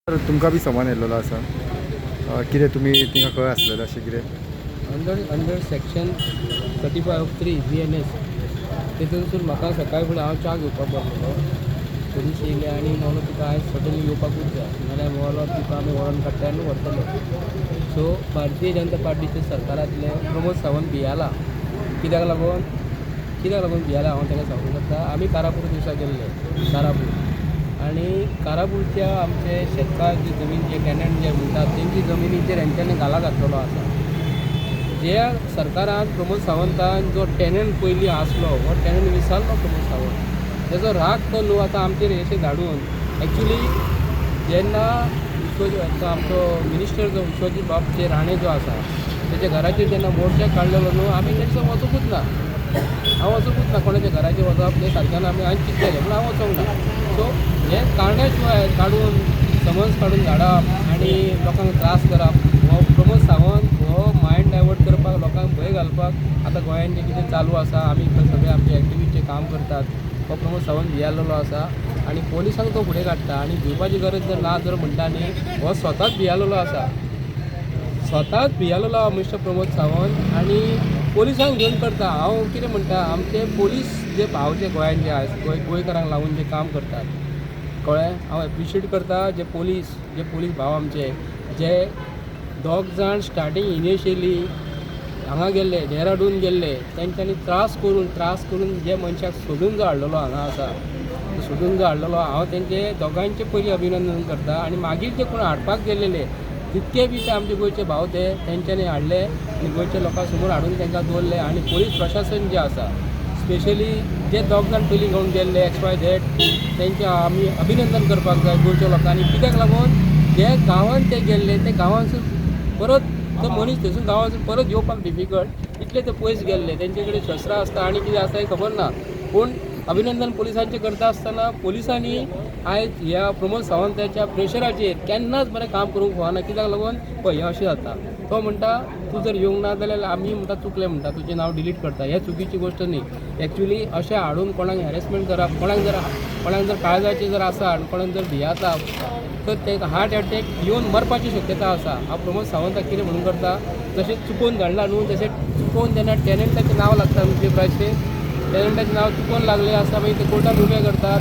तर तुमकां बी समान येयल्लो आसा कितें तुमी तिंगा खंय आसलेले अशें कितें अंडर सेक्शन 35(3) BNS तितूनसून म्हाका सकाळी फुडें हांव च्या घेवपाक बसलेलो. पोलीस येयले आनी म्हणलो तुका आयज सडनली येवपाकूच जाय नाल्यार म्हणलो तुका आमी व्हरून काडटा आनी व्हरतले. सो भारतीय जनता पार्टीचे सरकारांतले प्रमोद सावंत भियाला. कित्याक लागून भियाला हांव ताका सांगूंक शकता. आमी कारापूर दिवसा गेल्ले कारापूर आनी कारापूरच्या आमचे शेतकार जी जमीन जे टॅनंट जे म्हणटात तेंची जमिनीचेर हेंच्यांनी घाला घातलेलो आसा. ज्या सरकारान प्रमोद सावंतान जो टॅनंट पयलीं आसलो हो टॅनंट विसरलो प्रमोद सावंत. तेजो राग तो न्हू आतां आमचेर अशें धाडून एक्चुली जेन्ना तो आमचो मिनिस्टर जो विश्वजीत बाब राणे जो आसा तेच्या घराचेर जेन्ना मोर्चा काडलेलो न्हू आमी तेंच्या वचोंकूच ना. हांव वचोंकूच ना कोणाच्या घराचेर वचप ते सारक्यान आमी हांवें चिंतलेलें पूण हांव वचोंक ना. सो हें कारण्या शिवाय काडून समन्स काडून धाडप आनी लोकांक त्रास करप हो प्रमोद सावंत हो मायंड डायवर्ट करपाक लोकांक भंय घालपाक आतां गोंयान जें कितें चालू आसा आमी सगळे आमचे एक्टिविस्टचे काम करतात हो प्रमोद सावंत भियालेलो आसा आनी पोलिसांक तो फुडें काडटा आनी भिवपाची गरज जर ना जर म्हणटा न्ही हो स्वताच भियालेलो आसा. स्वताच भियालेलो मिस्टर प्रमोद सावंत आनी पोलिसांक घेवन करता. हांव कितें म्हणटा आमचे पोलीस जे भावचे गोंयान जे आसा गोंयकारांक लागून जे काम करतात कळ्ळें. हांव एप्रिशिएट करता जे पोलीस भाव आमचे जे दोग जाण स्टार्टींग इनिशियली हांगा गेल्ले डेहराडून गेल्ले तेंच्यांनी त्रास करून जे मनशाक सोडून जो हाडलेलो हांगा आसा सोडून जो हाडलेलो हांव तेंचे दोगांयचे पयलीं अभिनंदन करता. आनी मागीर जे कोण हाडपाक गेलेले तितके बी ते आमचे गोंयचे भाव तेंच्यांनी हाडले आनी गोंयच्या लोकां समोर हाडून तांकां दवरले. आनी पोलीस प्रशासन जे आसा स्पेशली जे दोग जाण पयलीं घेवन गेल्ले XYZ तेंचें आमी अभिनंदन करपाक जाय गोंयच्या लोकांनी. कित्याक लागून जे गांवांत ते गेल्ले ते गांवांसून परत तो मनीस थंयसून गांवांसून परत येवपाक डिफिकल्ट इतले ते पयस गेल्ले. तेंचे कडेन शस्त्रां आसता आनी कितें आसता हें खबर ना. पूण अभिनंदन पुलिसांचें करता आसतना पुलिसांनी आयज ह्या प्रमोद सावंताच्या प्रेशराचेर केन्नाच बरें काम करूंक फावना. कित्याक लागून पळय हें अशें जाता तो म्हणटा तूं जर येवंक ना जाल्यार आमी म्हणटा चुकलें म्हणटा तुजें नांव डिलीट करता. हें चुकीची गोश्ट न्ही. एक्चुली अशें हाडून कोणाक हॅरेसमेंट करप कोणाक जर काळजाचें जर आसा आनी कोणाक जर भियाता तर ताका हार्ट एटॅक येवन मरपाची शक्यता आसा. हांव प्रमोद सावंताक कितें म्हणून करता जशें चुकोवन धाडला न्हू तशें चुकोवन जेन्ना टॅनंटाचें नांव लागता न्हू पेपराचेर टॅनंटाचें नांव चुकोवन लागलें आसा मागीर ते कोर्टान उबे करतात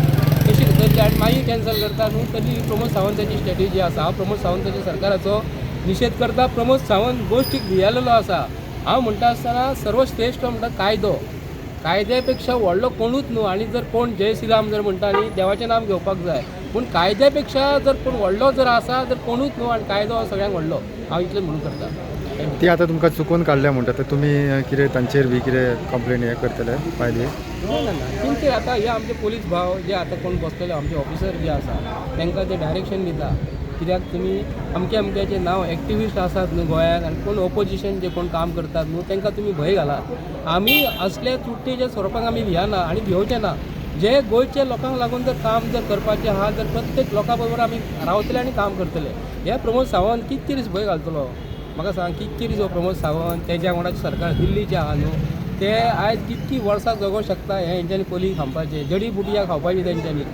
तशी धरले आनी मागीर कॅन्सल करता न्हू. तरी प्रमोद सावंताची स्ट्रॅटेजी आसा. हांव प्रमोद सावंताच्या सरकाराचो निशेध करता. प्रमोद सावंत गोश्टीक भियेलेलो आसा. हांव म्हणटा आसतना सर्वश्रेश्ठ म्हणटा कायद्या पेक्षा व्हडलो कोणूच न्हू. आनी जर कोण जय श्रीराम जर म्हणटा न्ही देवाचें नांव घेवपाक जाय पूण कायद्या पेक्षा जर कोण व्हडलो जर आसा जर कोणूच न्हू आनी कायदो हो सगळ्यांक व्हडलो. हांव इतलें म्हणून करता. ती आतां तुमकां चुकून काडल्या म्हणटा तर तुमी कितें तांचेर बी कितें कंप्लेन हें करतले फायली ना तेंचे आतां हे आमचे पोलीस भाव जे आतां कोण बसलेले आमचे ऑफिसर जे आसा तांकां ते डायरेक्शन दिता कित्याक तुमी अमक्याचे नांव एक्टिविस्ट आसात न्हू गोंयांत आनी कोण ऑपोजिशन जे कोण काम करतात न्हू तांकां तुमी भंय घालात. आमी असले चुट्टेच्या स्वरुपाक आमी भियाना आनी भिवचे ना. जे गोंयच्या लोकांक लागून जर काम जर करपाचें आहा जर प्रत्येक लोकां बरोबर आमी रावतले आनी काम करतले. हे प्रमोद सावंत कितके दीस भंय घालतलो म्हाका सांग. कितके दीस हो प्रमोद सावंत तेज्या वांगडाचें सरकार दिल्लीचें आहा न्हू ते आयज कितकी वर्सां जगोंक शकता. हे हेंच्यांनी पयलीं खावपाचें जडी बुटया खावपाची तेंच्यांनी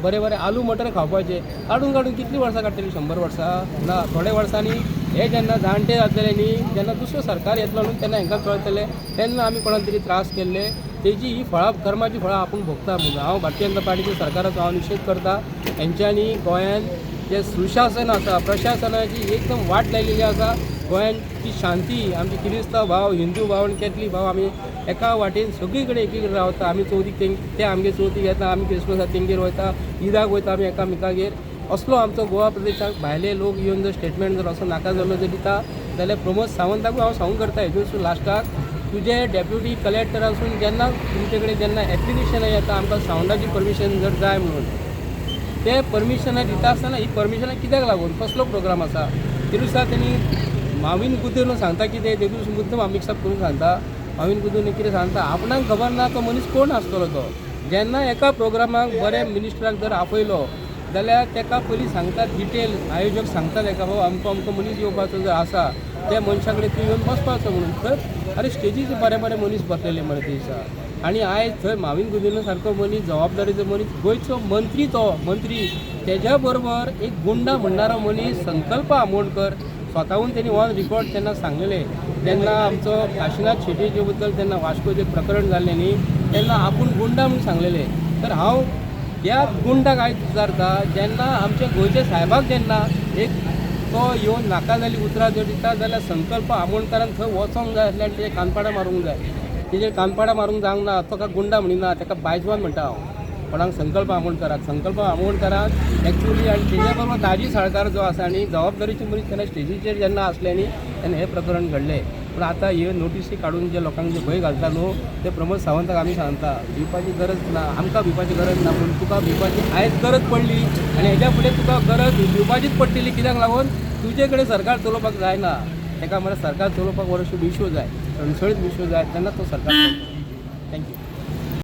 बरें आलू मटर खावपाचे काडून कितलीं वर्सां काडटलीं 100 वर्सां ना. थोड्या वर्सांनी हे जेन्ना जाणटे जातले न्ही जेन्ना दुसरो सरकार येतलो न्हू तेन्ना हांकां कळटलें तेन्ना आमी कोणाक तरी त्रास केल्ले तेजी ही फळां कर्माची फळां आपूण भोगता म्हणून हांव भारतीय जनता पार्टीच्या सरकाराचो हांव निशेध करता. हेंच्यांनी गोंयान जे सुशासन आसा प्रशासनाची एकदम वाट लायलेली आसा. गोंयांची शांती आमची क्रिस्तांव भाव हिंदू भाव आनी कॅथलीक भाव आमी एका वाटेन सगळी कडेन एकी कडेन रावता. आमी चवथीक ते आमगे चवथीक येता आमी क्रिसमसाक तेंगेर वयता ईदाक वयता आमी एकामेकागेर. असलो आमचो गोवा प्रदेशाक भायले लोक येवन जर स्टेटमेंट जर असो नाका जाल्लो जर दिता जाल्यार प्रमोद सावंताकूय हांव सांगूंक करता हेतून लास्टाक तुजे डेप्युटी कलेक्टर आसून जेन्ना तुमचे कडेन जेन्ना एप्लिकेशनां येता आमकां सावंडाची परमिशन जर जाय म्हणून ते परमिशनां दिता आसतना ही परमिशनां कित्याक लागून कसलो प्रोग्राम आसा ते दिसा तेणी मावीन गुदेरून सांगता कितें ते दीस मुद्दम हांव मिक्सअप करून सांगता. मावीन गुदेरून कितें सांगता आपणाक खबर ना तो मनीस कोण आसतलो तो. जेन्ना एका प्रोग्रामाक बरें मिनिस्टराक जर आपयलो जाल्यार ताका पयलीं सांगतात डिटेल आयोजक सांगता ताका बाबा अमको मनीस येवपाचो जर आसा त्या मनशा कडेन तूं येवन बसपाचो म्हणून. तर अरे स्टेजीर बरे मनीस बसलेले मरे ते दिसा आनी आयज थंय मावीन गुदेरून सारको मनीस जबाबदारीचो मनीस गोंयचो मंत्री त्याच्या बरोबर एक गुंडा म्हणणारा मनीस संकल्प आमोणकर स्वतःहून त्यांनी ऑन रेकॉर्ड त्यांना सांगलेले त्यांना आमचं काशीनाथ शेट्टीचे बद्दल त्यांना वास्कोचे प्रकरण जाल्लें न्ही तेन्ना आपूण गुंडा म्हणून सांगलेले तर हांव त्या गुंडाक आयज विचारता जेन्ना आमच्या गोंयच्या साहेबाक जेन्ना एक तो येवन नाका जाली उतरां जर दिता जाल्यार संकल्प आमोणकरान थंय वचोंक जाय आसलें आनी तेजे कानपाडां मारूंक जाय तेजे कानपाडां मारूंक जावंक ना तो गुंडा म्हणिना ताका बायजवान म्हणटा हांव कोणाक संकल्प आमोणकराक एक्चुअली आनी तेजे बरोबर दाजी साळकार जो आसा आनी जबाबदारीचे मनीस तेन्ना स्टेजीचेर जेन्ना असले न्ही तेन्ना हें प्रकरण घडलें पूण आतां हे नोटीसी काडून जे लोकांक जे भंय घालता न्हू ते प्रमोद सावंताक आमी सांगता भिवपाची गरज ना आमकां भिवपाची गरज ना पूण तुका भिवपाची आयज गरज पडली आनी हेज्या फुडें तुका गरज भिवपाचीच पडटली कित्याक लागून तुजे कडेन सरकार चलोवपाक जायना तेका म्हळ्यार सरकार चलोवपाक बरोसो विश्व जाय सणसळीत विश्व जाय तेन्ना तो सरकार थँक्यू